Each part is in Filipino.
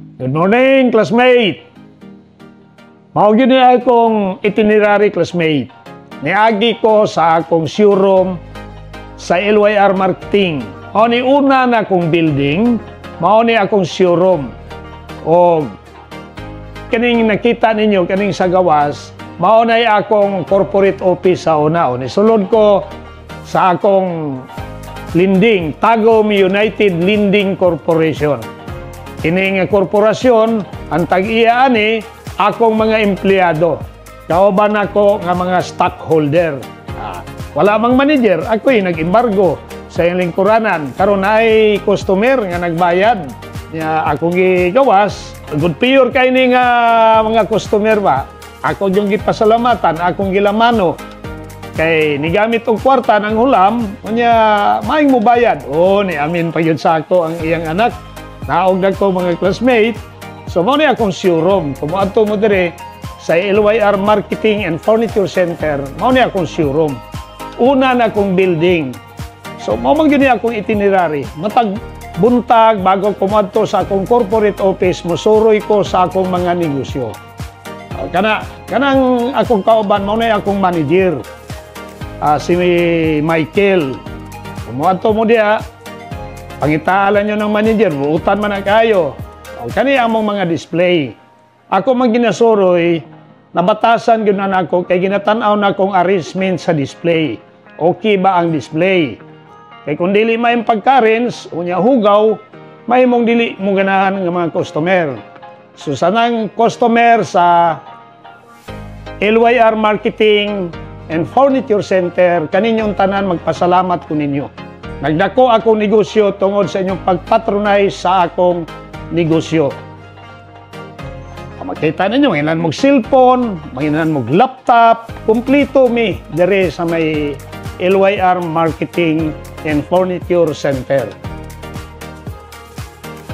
Good morning, classmate! Mao gyud ni akong itinerary, classmate. Niagi ko sa akong showroom sa LYR Marketing. Mao ni una na akong building, mao ni akong showroom. O kaning nakita ninyo, kaning sa gawas, mao na akong corporate office sa una. O ni sulod ko sa akong lending, Tagum United Lending Corporation. Kining korporasyon, ang tag-iya ani, akong mga empleyado. Kauban ako nga mga stockholder. Wala mang manager, ako'y nag-embargo sa iyong lingkuranan. Karon ay customer nga nagbayad. Akong gigawas, good payor kay ni nga mga customer ba. Ako yung gipasalamatan, akong gilamano. Kay nigamit og kwarta ng hulam, unya maing mo bayad. Ni amin pa yun sa ako ang iyang anak. Naog ko mga classmate. So mao ni akong showroom. Kumuadto mo dire sa LYR Marketing and Furniture Center, mao ni akong showroom. Una na akong building. So mao man gyud ni akong itinerary. Matag buntag bago kumuadto sa akong corporate office, mosuroy ko sa akong mga negosyo. Kanang akong kauban mao ni akong manager. Si Michael. Kumuadto mo diha, pangitaalan nyo ng manager, buutan man na kayo. Kani among mga display. Ako man ginasuroy, nabatasan gyud na ako kay ginatan-aw na akong arrangement sa display. Okay ba ang display? Kay kung dili may pagka-arrange, unya hugaw, may mong dili mo ganahan ng mga customer. So sanang customer sa LYR Marketing and Furniture Center, kaninyong tanan magpasalamat ko ninyo. Nagdako akong negosyo tungod sa inyong pagpatronize sa akong negosyo. Makita ninyo, manginan mong cellphone, manginan mong laptop, kumplito mi dire sa may LYR Marketing and Furniture Center.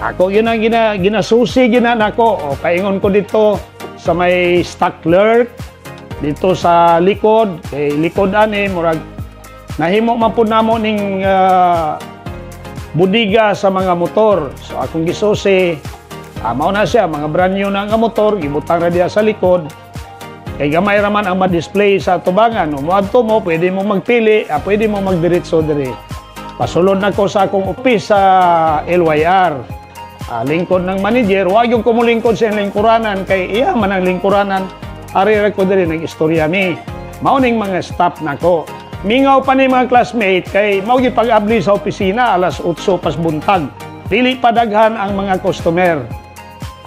Ako yun ang ginasusi nako. Paingon ko dito sa may stock clerk, dito sa likod, kay likod ani murag nahimo man pud namo ning budiga sa mga motor. So akong gisusi, mao na siya mga brand new na nga motor, gibutang ra diha sa likod. Kay gamay ra man ang ma-display sa tubangan. Umuadto mo, pwede mo magpili, pwede mo magdiretso diri. Pasulod na ko sa akong office sa LYR. Lingkod ng manager, wag yung kumulingkod sa lingkuranan kay iya man ang lingkuranan. Ari ra ko diri nag-istorya mi. Mao ning mga staff nako. Mingaw pa ni mga classmate kay mao gyud pag-abli sa opisina alas 8 pas buntag. Dili padaghan ang mga customer.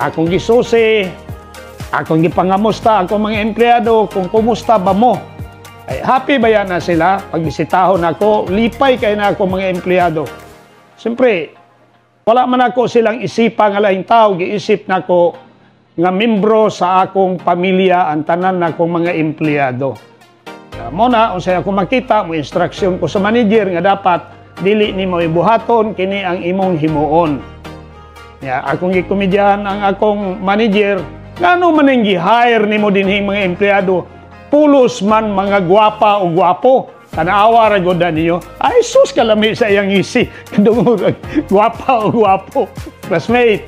Akong gisusi, akong gipangamusta akong mga empleyado kung kumusta ba mo. Ay happy ba yan na sila pag bisitahon ako, lipay kay na ako mga empleyado. Siyempre, wala man ako silang isipa nga laing tao, giisip nako nga membro sa akong pamilya ang tanan nakong mga empleyado. Muna, unsay ako makita, mo instruction ko sa manager nga dapat dili nimo ibuhaton kini ang imong himuon. Akong gikomedyahan ang akong manager, ngano man ning gi-hire nimo dinhing mga empleyado, pulos man mga gwapa o gwapo. Tanaawa ra gud niyo. Ay sus kalami sa iyang isi. Kadungog gwapa o gwapo. Classmate,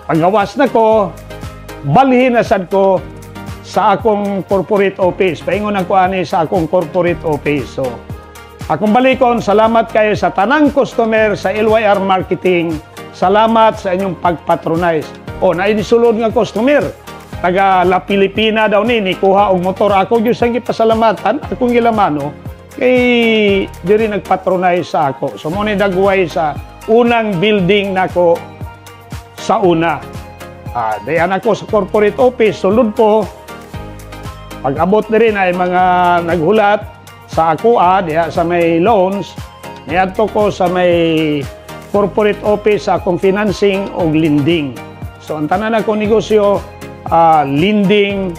pagawas na ko, balhin na sad ko sa akong corporate office. Paingon ako ani sa akong corporate office. So, akong balikon, salamat kayo sa tanang customer sa LYR Marketing. Salamat sa inyong pagpatronize. Nainisulod nga customer. Taga La Pilipina daw ni kuha og motor. Ako gyud sang gipasalamatan, akong gilamano kay diri nagpatronize sa ako. So mo ni dagway sa unang building nako sa una. Dayan ako sa corporate office, sulod ko. Pag-abot na rin ay mga naghulat sa ako diha sa may loans, niadto ko sa may corporate office sa akong financing o lending. So ang tanan ako negosyo, lending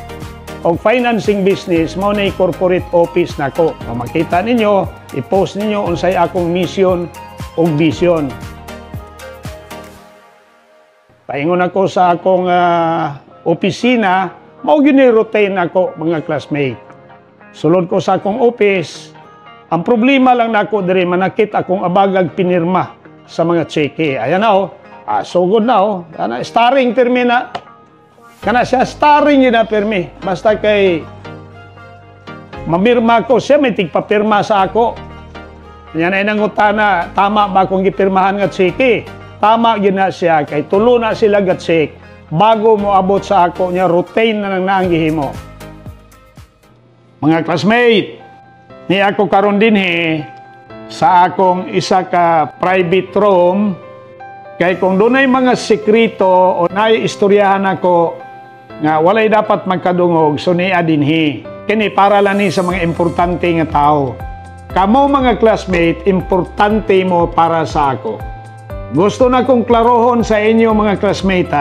o financing business, mao na corporate office nako. Makita ninyo, i-post ninyo unsay akong mission o vision. Paingon ako sa akong opisina, mao gyud ni routine ako mga classmate. Sulod ko sa akong office, ang problema lang nako diri manakit akong abagag pinirma sa mga cheque. Ayan na Sugod na oh. Kana starring pirmi na. Kana siya starring yun na pirmi. Basta kay mamirma ko siya, may tigpapirma sa ako. Yan ay nangutana, tama ba akong gipirmahan nga tsiki? Tama yun na siya, kay tulo na sila gatsik. Bago mo abot sa ako niya, routine na nang naanggihimo. Mga classmate, ni ako karon din sa akong isa ka private room, kay kung doon ay mga sekreto o nai-istoryahan ako nga walay dapat magkadungog, so niya dinhi. Kini para lang ni sa mga importante nga tao. Kamo mga classmate, importante mo para sa ako. Gusto na kong klarohon sa inyo mga classmate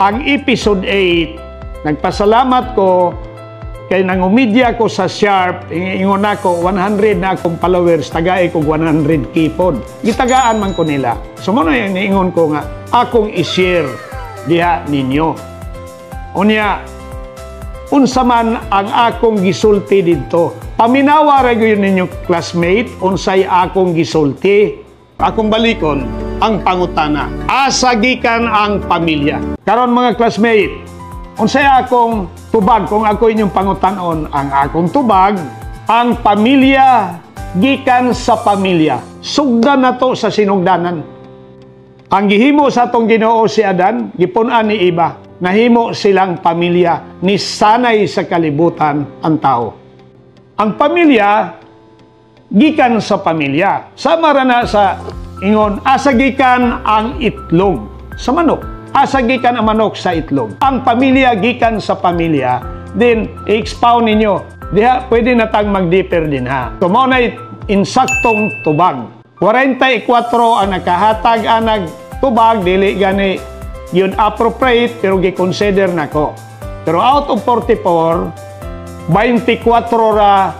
ang episode 8, nagpasalamat ko kay nangumidya ko sa Sharp, ingon ako 100 na akong followers, tagay ko 100 kipod. Gitagaan man ko nila. So mo na yung ingon ko nga, akong i-share diha ninyo. Unya, unsa man ang akong gisulti dito. Paminawa ra gyud ninyo classmate, unsay akong gisulti. Akong balikon ang pangutana. Asa gikan ang pamilya. Karon mga classmate, unsay akong tubag kung ako inyong pangutanon, ang akong tubag, ang pamilya gikan sa pamilya. Sugdan na to sa sinugdanan. Ang gihimo sa atong Ginoo si Adan, gipun-an ni Eva. Nahimo silang pamilya, ni sanay sa kalibutan ang tao. Ang pamilya, gikan sa pamilya. Sama ra na sa ingon, asa gikan ang itlog sa manok. Asa gikan ang manok sa itlog. Ang pamilya, gikan sa pamilya. Then, i-expound ninyo. Diha, pwede na tang mag-differ din ha. So, mo na insaktong tubag. 44 ang nakahatag ang tubag, dili gani yun appropriate, pero gi-consider na ko. Pero out of 44, 24 ra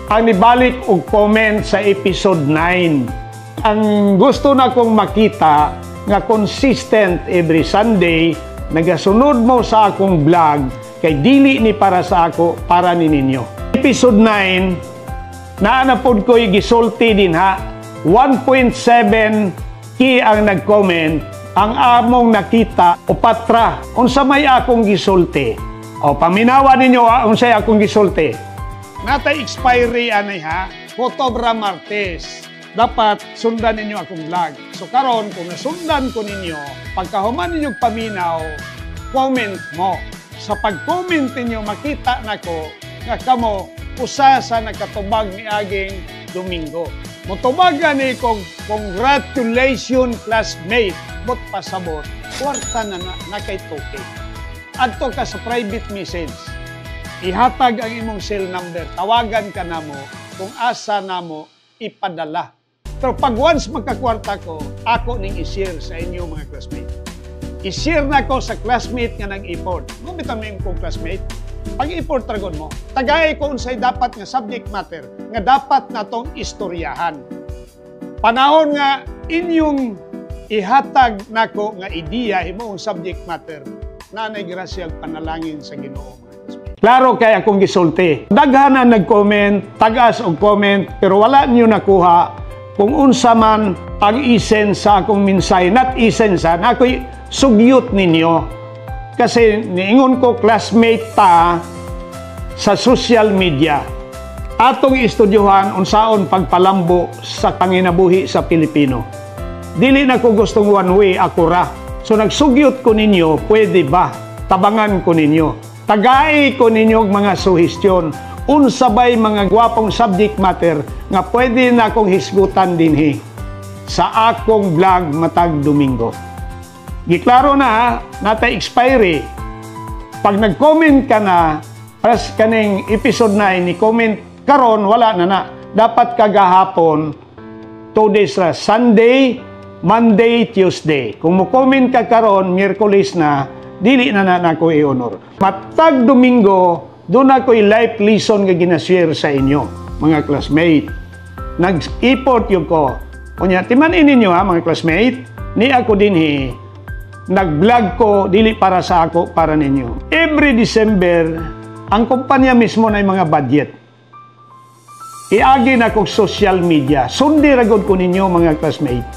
ang nibalik og comment sa episode 9. Ang gusto na kong makita nga consistent every Sunday, nagasunod mo sa akong vlog, kay dili ni para sa ako, para ni ninyo. Episode 9, naanapod ko'y gisulti din ha, 1.7 ki ang nag-comment. Ang among nakita, upatra, unsa may akong gisulti. O, paminawa ninyo unsay akong gisulti. Natay expiry anay ha, Photobra Martes. Dapat sundan ninyo akong vlog. So karon kung nasundan ko ninyo, pagkahuman ninyo paminaw, comment mo. Sa pag-comment ninyo, makita nako nga kamo usa sa nakatubag ni aging Domingo. Motubagan ni kong congratulations classmate. Bot pasabot, kwarta na kay Toke. Adto ka sa private message. Ihatag ang imong cell number. Tawagan ka na mo kung asa na mo ipadala. Pero pag once magkakwarta ko, ako ning i-share sa inyo mga classmate. I-share na ko sa classmate nga nag-import. Gumitan mo yung kong classmate. Pag-import tragon mo, tagay ko unsay dapat nga subject matter nga dapat natong istoryahan. Panahon nga inyong ihatag nako nga ideya himong subject matter, nanay grasyag panalangin sa Ginoo. Klaro kay akong gisulti. Daghan na nag-comment, tagas og comment, pero wala niyo nakuha kung unsa man ang essence sa akong mensahe. Not essence, ako'y sugyot ninyo. Kasi niingon ko classmate ta sa social media. Atong istudyohan unsaon pagpalambo sa panginabuhi sa Pilipino. Dili na ko gustong one way, ako ra. So nagsugyot ko ninyo, pwede ba? Tabangan ko ninyo. Tagay ko ninyo mga suhestyon. Unsabay mga gwapong subject matter nga pwede na akong hisgutan dinhi sa akong vlog matag Domingo. Giklaro na, natay expiry. Pag nag-comment ka na, as kaning episode 9, ni-comment karon wala na. Dapat kagahapon, 2 days na, Sunday, Monday, Tuesday. Kung mo-comment ka karon, Miyerkules na, dili na ako i-honor. Matag Domingo, doon ako i-life lesson nga ginashare sa inyo, mga classmate. Nag-import yung ko. Kunya, timanin ninyo ha, mga classmate, ni ako din nag-vlog ko, dili para sa ako, para ninyo. Every December, ang kumpanya mismo na yung mga budget. Iagi na kong social media. Sundi ragod ko ninyo, mga classmate.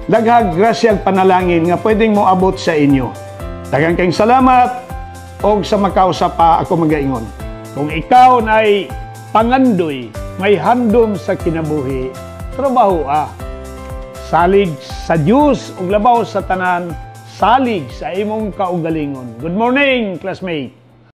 daghang grasyag panalangin nga pwedeng mo abot sa inyo. Daghang kayong salamat o sa makausap pa ako magaingon. Kung ikaw na'y pangandoy, may handom sa kinabuhi, trabaho salig sa Diyos ug labaw sa tanan, salig sa imong kaugalingon. Good morning, classmate!